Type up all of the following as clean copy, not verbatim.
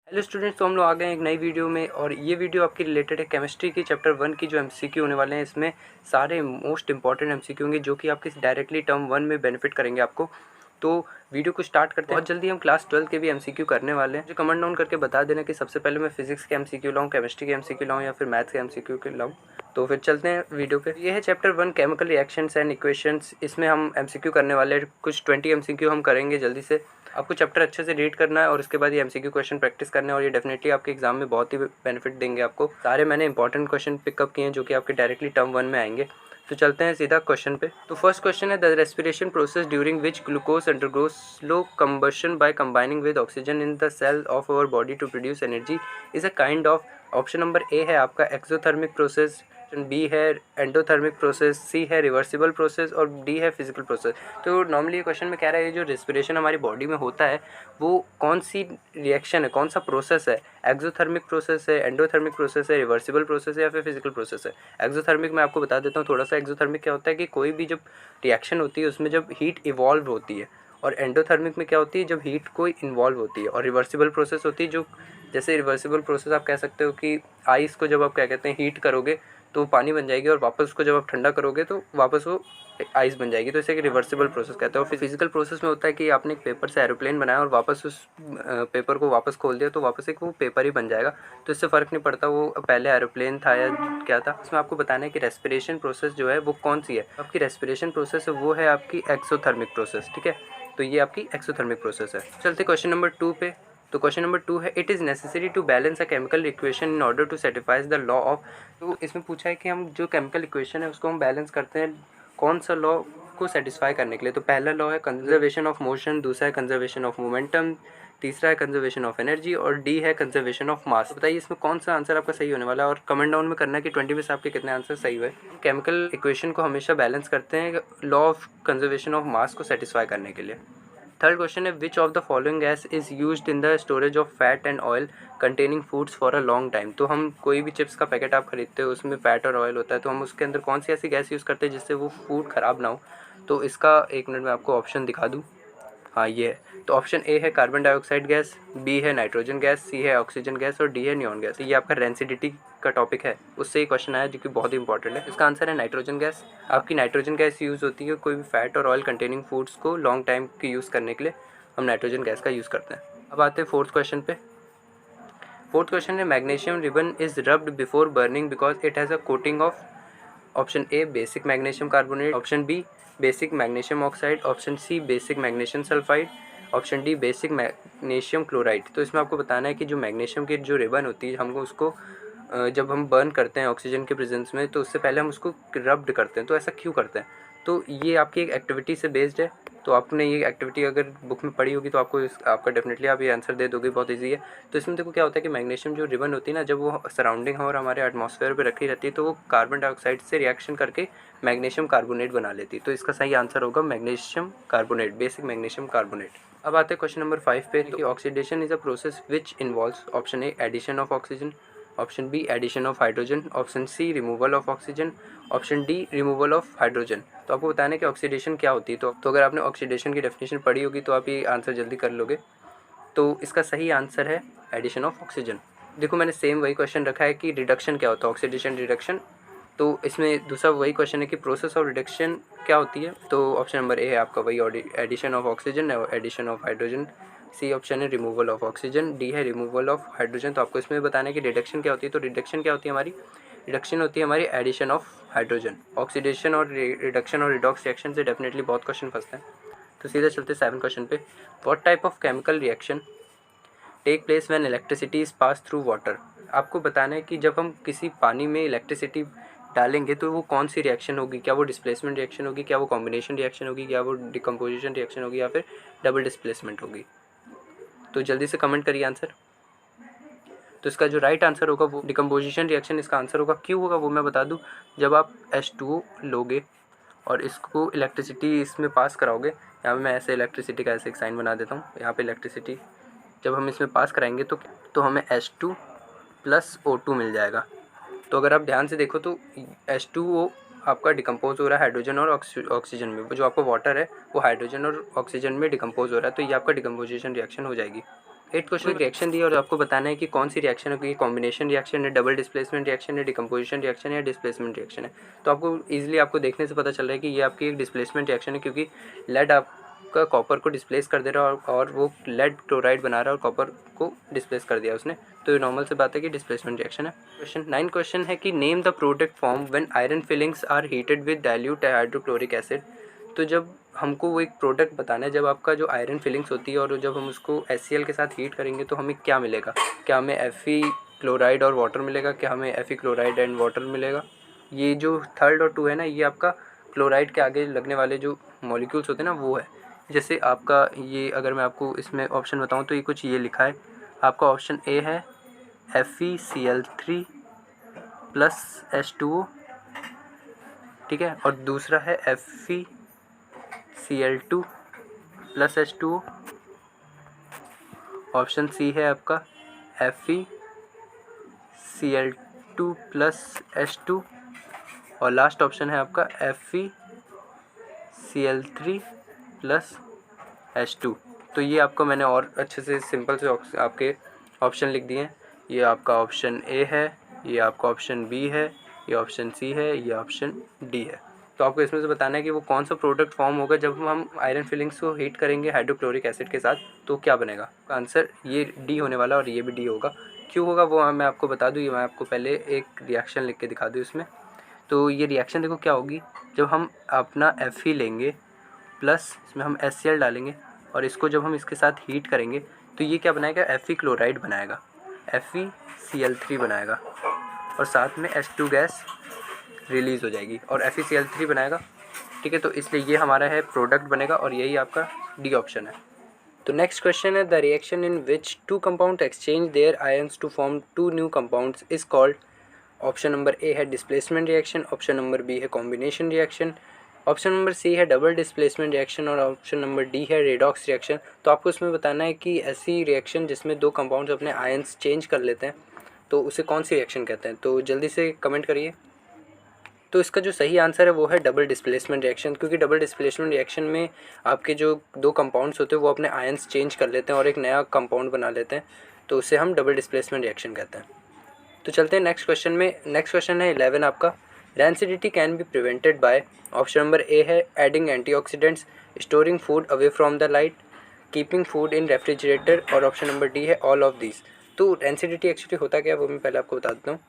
Hello students, तो हम लोग आ गए हैं एक नई वीडियो में और ये वीडियो आपकी रिलेटेड है केमिस्ट्री की चैप्टर 1 की जो एमसीक्यू होने वाले हैं। इसमें सारे मोस्ट इंपॉर्टेंट एमसीक्यू होंगे जो कि आपके डायरेक्टली टर्म 1 में बेनिफिट करेंगे आपको। तो वीडियो को स्टार्ट करते हैं। बहुत जल्दी हम क्लास 12 के भी एमसीक्यू करने वाले हैं। जो कमेंट डाउन करके बता देना कि सबसे पहले मैं फिजिक्स के एमसीक्यू लाऊं, केमिस्ट्री के एमसीक्यू लाऊं या फिर मैथ्स के एमसीक्यू के लाऊं। तो फिर चलते हैं वीडियो पे। ये है chapter 1 chemical reactions and equations. इसमें हम एमसीक्यू करने वाले हैं, कुछ 20 एमसीक्यू हम करेंगे जल्दी से। आपको चैप्टर अच्छे से रीड करना है और उसके बाद ये एमसीक्यू क्वेश्चन प्रैक्टिस करने हैं और ये डेफिनेटली आपके एग्जाम में बहुत ही बेनिफिट देंगे आपको। सारे मैंने इंपॉर्टेंट क्वेश्चन पिकअप किए हैं जो कि आपके डायरेक्टली टर्म 1 में आएंगे। तो चलते हैं सीधा क्वेश्चन पे। तो फर्स्ट क्वेश्चन है, the respiration process during which glucose undergoes slow combustion by combining with oxygen in the cell of our body to produce energy is a kind of. Option number A है आपका exothermic process, B है endothermic process, C है reversible process और D है physical process. तो normally ये question में कह रहा है जो रेस्पिरेशन हमारी बॉडी में होता है वो कौन सी रिएक्शन है, कौन सा प्रोसेस है। एक्सोथर्मिक प्रोसेस है, एंडोथर्मिक प्रोसेस है, रिवर्सिबल प्रोसेस है या फिर फिजिकल प्रोसेस है। एक्सोथर्मिक मैं आपको बता देता हूँ थोड़ा सा। एक्सोथर्मिक क्या होता है कि कोई भी जब रिएक्शन होती है उसमें जब हीट इवॉल्व होती है, और एंडोथर्मिक में क्या होती है जब हीट कोई इन्वॉल्व होती है। और रिवर्सिबल प्रोसेस होती है जो, जैसे रिवर्सिबल प्रोसेस आप कह सकते हो कि आइस को जब आप क्या कहते हैं हीट करोगे तो पानी बन जाएगी और वापस उसको जब आप ठंडा करोगे तो वापस वो आइस बन जाएगी। तो इसे एक रिवर्सिबल प्रोसेस कहते हैं। और फिजिकल प्रोसेस में होता है कि आपने एक पेपर से एरोप्लेन बनाया और वापस उस पेपर को वापस खोल दिया तो वापस एक वो पेपर ही बन जाएगा। तो इससे फ़र्क नहीं पड़ता वो पहले एरोप्लेन था या क्या था। इसमें आपको बताना है कि रेस्पिरेशन प्रोसेस जो है वो कौन सी है। आपकी रेस्पिरेशन प्रोसेस है वो है आपकी एक्सोथर्मिक प्रोसेस, ठीक है। तो ये आपकी एक्सोथर्मिक प्रोसेस है। चलते क्वेश्चन नंबर 2 पे। तो क्वेश्चन नंबर 2 है, it is necessary to balance a chemical equation in order to satisfies the law of. तो इसमें पूछा है कि हम जो केमिकल इक्वेशन है उसको हम बैलेंस करते हैं कौन सा लॉ को सेटिस्फाई करने के लिए। तो पहला लॉ है कंजर्वेशन ऑफ मोशन, दूसरा है कंजर्वेशन ऑफ मोमेंटम, तीसरा है कंजर्वेशन ऑफ एनर्जी और डी है कंजर्वेशन ऑफ मास। तो बताइए इसमें कौन सा आंसर आपका सही होने वाला है और कमेंट डाउन में करना है कि 20 में से आपके कितने आंसर सही हुए। केमिकल इक्वेशन को हमेशा बैलेंस करते हैं law of conservation of mass को सेटिस्फाई करने के लिए। थर्ड क्वेश्चन है, which of the following gas is used in the storage of fat and oil containing foods for a long time. तो हम कोई भी चिप्स का पैकेट आप खरीदते हो उसमें फैट और ऑयल होता है, तो हम उसके अंदर कौन सी ऐसी गैस यूज़ करते हैं जिससे वो फूड ख़राब ना हो। तो इसका एक मिनट में आपको ऑप्शन दिखा दूँ। हाँ ये है। तो ऑप्शन ए है कार्बन डाइऑक्साइड गैस, बी है नाइट्रोजन गैस, सी है ऑक्सीजन गैस और डी है नियॉन गैस। तो ये आपका रेंसिडिटी का टॉपिक है, उससे ही क्वेश्चन आया जो कि बहुत ही इंपॉर्टेंट है। इसका आंसर है नाइट्रोजन गैस। आपकी नाइट्रोजन गैस यूज़ होती है कोई भी फैट और ऑयल कंटेनिंग फूड्स को लॉन्ग टाइम के यूज़ करने के लिए हम नाइट्रोजन गैस का यूज़ करते हैं। अब आते हैं फोर्थ क्वेश्चन पे। फोर्थ क्वेश्चन है, magnesium ribbon is rubbed before burning because it has a coating of. Option A basic magnesium carbonate, option B basic magnesium oxide, option C basic magnesium sulphide, option D basic magnesium chloride. तो इसमें आपको बताना है कि जो magnesium की जो ribbon होती है हमको उसको जब हम बर्न करते हैं ऑक्सीजन के प्रेजेंस में तो उससे पहले हम उसको रब्ड करते हैं। तो ऐसा क्यों करते हैं? तो ये आपकी एक एक्टिविटी से बेस्ड है। तो आपने ये एक्टिविटी अगर बुक में पढ़ी होगी तो आपको आपका डेफिनेटली आप ये आंसर दे दोगे, बहुत इजी है। तो इसमें देखो क्या होता है कि मैग्नीशियम जो रिबन होती है ना, जब वो सराउंडिंग और हमारे एटमॉस्फेयर पे रखी रहती है तो वो कार्बन डाइऑक्साइड से रिएक्शन करके मैग्नीशियम कार्बोनेट बना लेती है। तो इसका सही आंसर होगा magnesium carbonate, basic magnesium carbonate. अब आते हैं क्वेश्चन नंबर 5 पे। तो oxidation is a process which involves. Option A addition of oxygen, option B addition of hydrogen, option C removal of oxygen, option D removal of hydrogen. तो आपको बताना है कि ऑक्सीडेशन क्या होती है। तो अगर आपने ऑक्सीडेशन की डेफिनेशन पढ़ी होगी तो आप ये आंसर जल्दी कर लोगे। तो इसका सही आंसर है एडिशन ऑफ ऑक्सीजन। देखो मैंने सेम वही क्वेश्चन रखा है कि रिडक्शन क्या होता है, ऑक्सीडेशन रिडक्शन। तो इसमें दूसरा वही क्वेश्चन है कि प्रोसेस ऑफ रिडक्शन क्या होती है। तो ऑप्शन नंबर ए है आपका वही एडिशन ऑफ ऑक्सीजन और addition of hydrogen, C option है रिमूवल ऑफ ऑक्सीजन, डी है रिमूवल ऑफ हाइड्रोजन। तो आपको इसमें बताना है कि रिडक्शन क्या होती है। तो रिडक्शन क्या होती है हमारी, रिडक्शन होती है हमारी एडिशन ऑफ हाइड्रोजन। ऑक्सीडेशन और रिडक्शन और रिडॉक्स रिएक्शन से डेफिनेटली बहुत क्वेश्चन फंसते हैं। तो सीधे चलते 7 क्वेश्चन पे। What type of chemical reaction take place when electricity is pass through water. आपको बताना है कि जब हम किसी पानी में इलेक्ट्रिसिटी डालेंगे तो वो कौन सी रिएक्शन होगी। क्या वो डिस्प्लेसमेंट रिएक्शन होगी, क्या वो कॉम्बिनेशन रिएक्शन होगी, क्या वो डिकम्पोजिशन रिएक्शन होगी या फिर डबल डिस्प्लेसमेंट होगी। तो जल्दी से कमेंट करिए आंसर। तो इसका जो राइट आंसर होगा वो डिकम्पोजिशन रिएक्शन इसका आंसर होगा। क्यों होगा वो मैं बता दूं। जब आप H2O लोगे और इसको इलेक्ट्रिसिटी इसमें पास कराओगे, यहाँ पे मैं ऐसे इलेक्ट्रिसिटी का ऐसे एक साइन बना देता हूँ, यहाँ पे इलेक्ट्रिसिटी जब हम इसमें पास कराएंगे तो हमें H2 + O2 मिल जाएगा। तो अगर आप ध्यान से देखो तो H2O आपका डिकम्पोज हो रहा है हाइड्रोजन और ऑक्सीजन में, जो आपका वाटर है वो हाइड्रोजन और ऑक्सीजन में डिकम्पोज हो रहा है। तो ये आपका डिकम्पोजिशन रिएक्शन हो जाएगी। 8 क्वेश्चन रिएक्शन दी और आपको बताना है कि कौन सी रिएक्शन है, कि कॉम्बिनेशन रिएक्शन है, डबल डिस्प्लेसमेंट रिएक्शन है, डिकम्पोजिशन रिएक्शन है या डिस्प्लेसमेंट रिएक्शन है। तो आपको ईजिली आपको देखने से पता चल रहा है कि ये आपकी एक डिस्प्लेसमेंट रिएक्शन है, क्योंकि लेड आपका कॉपर को डिस्प्लेस कर दे रहा है और वो लेड क्लोराइड बना रहा है और कॉपर को डिस्प्लेस कर दिया उसने। तो ये नॉर्मल से बात है कि डिस्प्लेसमेंट रिएक्शन है। क्वेश्चन 9 क्वेश्चन है कि name the product form when iron filings are heated with dilute hydrochloric acid. तो जब हमको वो एक प्रोडक्ट बताना है, जब आपका जो आयरन फिलिंग्स होती है और जब हम उसको HCl के साथ हीट करेंगे तो हमें क्या मिलेगा, क्या हमें Fe क्लोराइड और वाटर मिलेगा, क्या हमें Fe क्लोराइड एंड वाटर मिलेगा। ये जो थर्ड और 2 है ना, ये आपका क्लोराइड के आगे लगने वाले जो मॉलिक्यूल्स होते हैं ना वो है। जैसे आपका ये अगर मैं आपको इसमें ऑप्शन बताऊँ तो ये कुछ ये लिखा है आपका। ऑप्शन ए है FeCl3 प्लस H2O, ठीक है, और दूसरा है FeCl2 plus H2O। Option C है आपका FeCl2 प्लस H2, और लास्ट ऑप्शन है आपका FeCl3 प्लस H2। तो ये आपको मैंने और अच्छे से सिंपल से आपके ऑप्शन लिख दिए हैं। ये आपका ऑप्शन ए है, ये आपका ऑप्शन बी है, ये ऑप्शन सी है, ये ऑप्शन डी है। तो आपको इसमें से बताना है कि वो कौन सा प्रोडक्ट फॉर्म होगा जब हम आयरन फिलिंग्स को हीट करेंगे हाइड्रोक्लोरिक एसिड के साथ, तो क्या बनेगा। आंसर ये डी होने वाला और ये भी डी होगा। क्यों होगा वो मैं आपको बता दूँ, ये मैं आपको पहले एक रिएक्शन लिख के दिखा दूँ इसमें। तो ये रिएक्शन देखो क्या होगी, जब हम अपना Fe लेंगे प्लस इसमें हम HCl डालेंगे और इसको जब हम इसके साथ हीट करेंगे तो ये क्या बनाएगा, Fe क्लोराइड बनाएगा, FeCl3 बनाएगा और साथ में H2 गैस रिलीज़ हो जाएगी और FeCl3 बनाएगा, ठीक है। तो इसलिए ये हमारा है प्रोडक्ट बनेगा और यही आपका डी ऑप्शन है। तो नेक्स्ट क्वेश्चन है the reaction in which 2 compound exchange their ions to form 2 new compounds is called. Option number A है displacement reaction, option number B है combination reaction, option number C है double displacement reaction और option number D है redox reaction. तो आपको इसमें बताना है कि ऐसी रिएक्शन जिसमें 2 कंपाउंड्स अपने आयंस चेंज कर लेते हैं तो उसे कौन सी रिएक्शन कहते हैं। तो जल्दी से कमेंट करिए। तो इसका जो सही आंसर है वो है डबल डिस्प्लेसमेंट रिएक्शन, क्योंकि डबल डिस्प्लेसमेंट रिएक्शन में आपके जो 2 कंपाउंड्स होते हैं वो अपने आयंस चेंज कर लेते हैं और एक नया कंपाउंड बना लेते हैं, तो उसे हम डबल डिस्प्लेसमेंट रिएक्शन कहते हैं। तो चलते हैं नेक्स्ट क्वेश्चन में। नेक्स्ट क्वेश्चन है 11 आपका। Rancidity can be prevented by. Option number A है adding antioxidants, storing food away from the light, keeping food in refrigerator, और ऑप्शन नंबर डी है ऑल ऑफ दीज। तो रैंसिडिटी एक्चुअली होता क्या है वो मैं पहले आपको बता देता हूँ।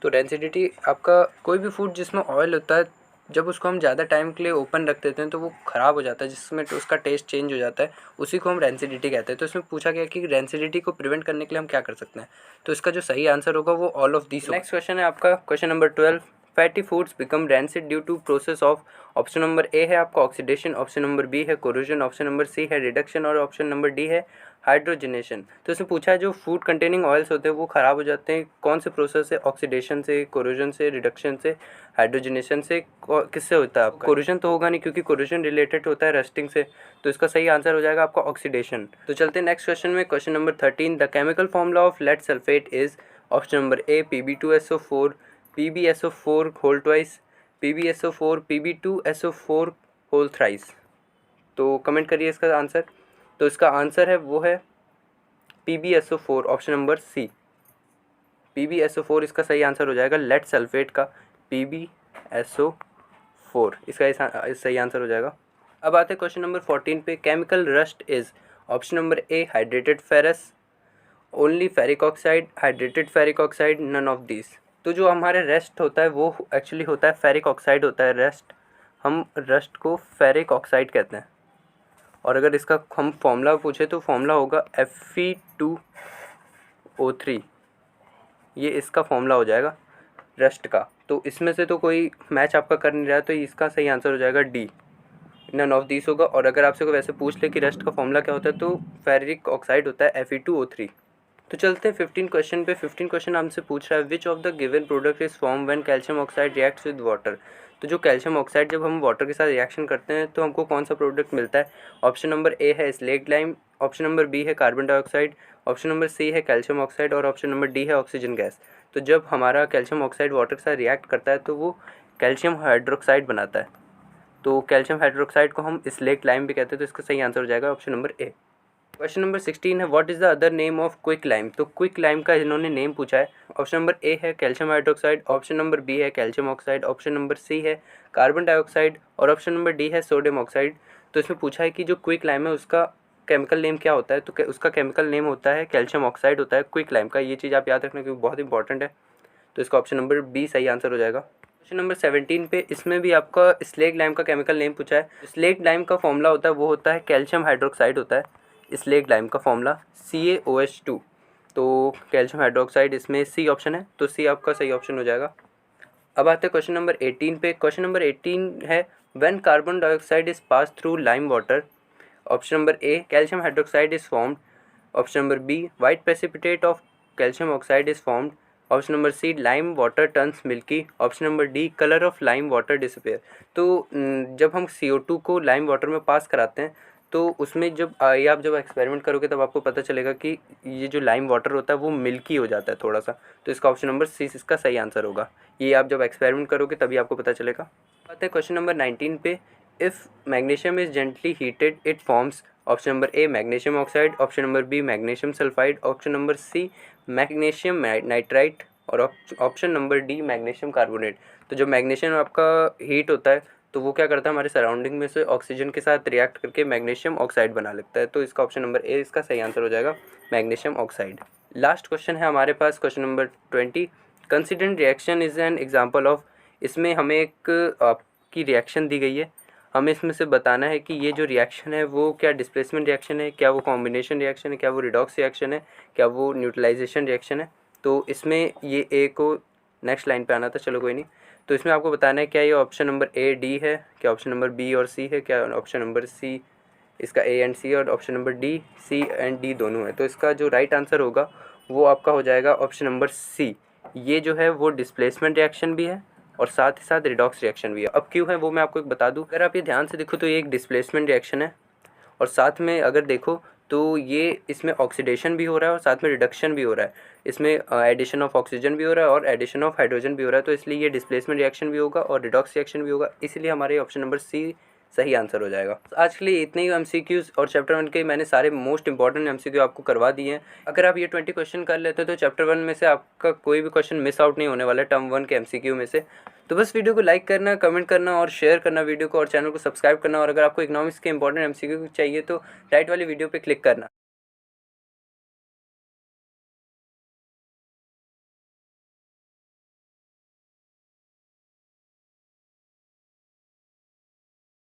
तो रैंसिडिटी आपका कोई भी फूड जिसमें ऑयल होता है, जब उसको हम ज़्यादा टाइम के लिए ओपन रख देते हैं तो वो ख़राब हो जाता है, जिसमें उसका टेस्ट चेंज हो जाता है, उसी को हम रैंसिडिटी कहते हैं। तो इसमें पूछा गया कि रैंसिडिटी को प्रिवेंट करने के लिए हम क्या कर सकते हैं। तो इसका जो सही आंसर होगा वो all of these. Next question है आपका question number 12। Fatty foods become rancid due to process of. Option number A है आपका ऑक्सीडेशन, ऑप्शन नंबर बी है कोरोजन, ऑप्शन नंबर सी है रिडक्शन और ऑप्शन नंबर डी है हाइड्रोजनेशन। तो इसमें पूछा है जो फूड कंटेनिंग ऑयल्स होते हैं वो ख़राब हो जाते हैं कौन से प्रोसेस से, ऑक्सीडेशन से, कोरोजन से, रिडक्शन से, हाइड्रोजनेशन से, किससे होता है आपका। कोरोजन तो होगा नहीं क्योंकि कोरोजन रिलेटेड होता है रस्टिंग से, तो इसका सही आंसर हो जाएगा आपका ऑक्सीडेशन। तो चलते हैं नेक्स्ट क्वेश्चन में। Question number 13 the chemical formula of lead sulphate is. Option number A Pb2SO4, PbSO4 whole twice, PbSO4, Pb2SO4 whole thrice. तो कमेंट करिए इसका आंसर। तो इसका आंसर है वो है PbSO4, ऑप्शन नंबर सी। PbSO4 इसका सही आंसर हो जाएगा लेड सल्फेट का PbSO4 इसका सही आंसर हो जाएगा। अब आते हैं क्वेश्चन नंबर 14 पे। Chemical rust is. Option number A hydrated ferrous, only ferric oxide, hydrated ferric oxide, none of this. तो जो हमारे रस्ट होता है वो एक्चुअली होता है फेरिक ऑक्साइड होता है रस्ट। हम रस्ट को फेरिक ऑक्साइड कहते हैं। और अगर इसका हम फॉर्मूला पूछे तो फॉर्मूला होगा Fe2O3। ये इसका फॉर्मूला हो जाएगा रस्ट का। तो इसमें से तो कोई मैच आपका कर नहीं रहा, तो इसका सही आंसर हो जाएगा डी, नन ऑफ दिस होगा। और अगर आपसे कोई वैसे पूछ ले कि रस्ट का फॉर्मूला क्या होता है तो फेरिक ऑक्साइड होता है Fe2O3। तो चलते हैं 15 क्वेश्चन पे। 15 क्वेश्चन हमसे पूछ रहा है which of the given product is form when calcium oxide reacts with water. तो जो कैल्शियम ऑक्साइड जब हम वाटर के साथ रिएक्शन करते हैं तो हमको कौन सा प्रोडक्ट मिलता है। ऑप्शन नंबर ए है slaked lime, option number B है carbon dioxide, option number C है कैल्शियम ऑक्साइड और ऑप्शन नंबर डी है ऑक्सीजन गैस। तो जब हमारा कैल्शियम ऑक्साइड वाटर के साथ रिएक्ट करता है तो वो कैल्शियम हाइड्रोक्साइड बनाता है। तो कैल्शियम हाइड्रोक्साइड को हम स्लेट लाइम भी कहते हैं। तो इसका सही आंसर हो जाएगा option number A. Question number 16 है what is the other name of quick lime. तो क्विक लाइम का इन्होंने नेम पूछा है। ऑप्शन नंबर ए है calcium hydroxide, option number B है calcium oxide, option number C है कार्बन डाइऑक्साइड और ऑप्शन नंबर डी है सोडियम ऑक्साइड। तो इसमें पूछा है कि जो क्विक लाइम है उसका केमिकल नेम क्या होता है। तो उसका केमिकल नेम होता है कैल्शियम ऑक्साइड होता है क्विक लाइम का। ये चीज़ आप याद रखना क्योंकि बहुत इंपॉर्टेंट है। तो इसका ऑप्शन नंबर बी सही आंसर हो जाएगा। क्वेश्चन नंबर 17 पे इसमें भी आपका स्लेग लाइम का केमिकल नेम पूछा है। स्लेग लाइम का फॉर्मूला होता है वो होता है कैल्शियम हाइड्रोक्साइड होता है स्लेग लाइम का फॉर्मूला CaOH2। तो कैल्शियम हाइड्रोक्साइड इसमें सी ऑप्शन है, तो सी आपका सही ऑप्शन हो जाएगा। अब आते हैं क्वेश्चन नंबर 18 पे। क्वेश्चन नंबर 18 है when carbon dioxide is pass through lime water. Option number A calcium hydroxide is formed, option number B white precipitate of calcium oxide is formed, option number C lime water turns milky, option number D colour of lime water disappear. तो जब हम CO2 को lime water में पास कराते हैं तो उसमें जब ये आप जब एक्सपेरिमेंट करोगे तब आपको पता चलेगा कि ये जो लाइम वाटर होता है वो मिल्की हो जाता है थोड़ा सा। तो इसका ऑप्शन नंबर सी इसका सही आंसर होगा। ये आप जब एक्सपेरिमेंट करोगे तभी आपको पता चलेगा। आते हैं क्वेश्चन नंबर 19 पे। If magnesium is gently heated it forms. Option number A magnesium oxide, option number B magnesium sulphide, option number C magnesium nitrite और option number D magnesium carbonate. तो जब मैग्नीशियम आपका हीट होता है तो वो क्या करता है हमारे सराउंडिंग में से ऑक्सीजन के साथ रिएक्ट करके मैग्नीशियम ऑक्साइड बना लेता है। तो इसका ऑप्शन नंबर ए इसका सही आंसर हो जाएगा मैग्नीशियम ऑक्साइड। लास्ट क्वेश्चन है हमारे पास question number 20। Consider reaction is an example of. इसमें हमें एक आपकी रिएक्शन दी गई है, हमें इसमें से बताना है कि ये जो रिएक्शन है वो क्या डिस्प्लेसमेंट रिएक्शन है, क्या वो कॉम्बिनेशन रिएक्शन है, क्या वो रिडॉक्स रिएक्शन है, क्या वो न्यूट्रलाइजेशन रिएक्शन है। तो इसमें ये ए को नेक्स्ट लाइन पे आना था, चलो कोई नहीं। तो इसमें आपको बताना है क्या ये ऑप्शन नंबर ए डी है, क्या ऑप्शन नंबर बी और सी है, क्या ऑप्शन नंबर सी इसका ए एंड सी और option number D C and D दोनों है। तो इसका जो राइट आंसर होगा वो आपका हो जाएगा ऑप्शन नंबर सी। ये जो है वो डिस्प्लेसमेंट रिएक्शन भी है और साथ ही साथ रिडॉक्स रिएक्शन भी है। अब क्यों है वो मैं आपको एक बता दूं। अगर आप ये ध्यान से देखो तो ये एक डिस्प्लेसमेंट रिएक्शन है और साथ में अगर देखो तो ये इसमें ऑक्सीडेशन भी हो रहा है और साथ में रिडक्शन भी हो रहा है। इसमें एडिशन ऑफ ऑक्सीजन भी हो रहा है और एडिशन ऑफ हाइड्रोजन भी हो रहा है। तो इसलिए ये डिस्प्लेसमेंट रिएक्शन भी होगा और रिडॉक्स रिएक्शन भी होगा, इसलिए हमारे ऑप्शन नंबर सी सही आंसर हो जाएगा। आज के लिए इतने ही MCQs और चैप्टर 1 के मैंने सारे मोस्ट इंपॉर्टेंट MCQ आपको करवा दिए हैं। अगर आप ये 20 क्वेश्चन कर लेते हो तो चैप्टर 1 में से आपका कोई भी क्वेश्चन मिस आउट नहीं होने वाला है टर्म 1 के MCQ में से। तो बस वीडियो को लाइक करना, कमेंट करना और शेयर करना वीडियो को और चैनल को सब्सक्राइब करना। और अगर आपको इकोनॉमिक्स के इंपॉर्टेंट MCQ चाहिए तो राइट वाली वीडियो पे क्लिक करना।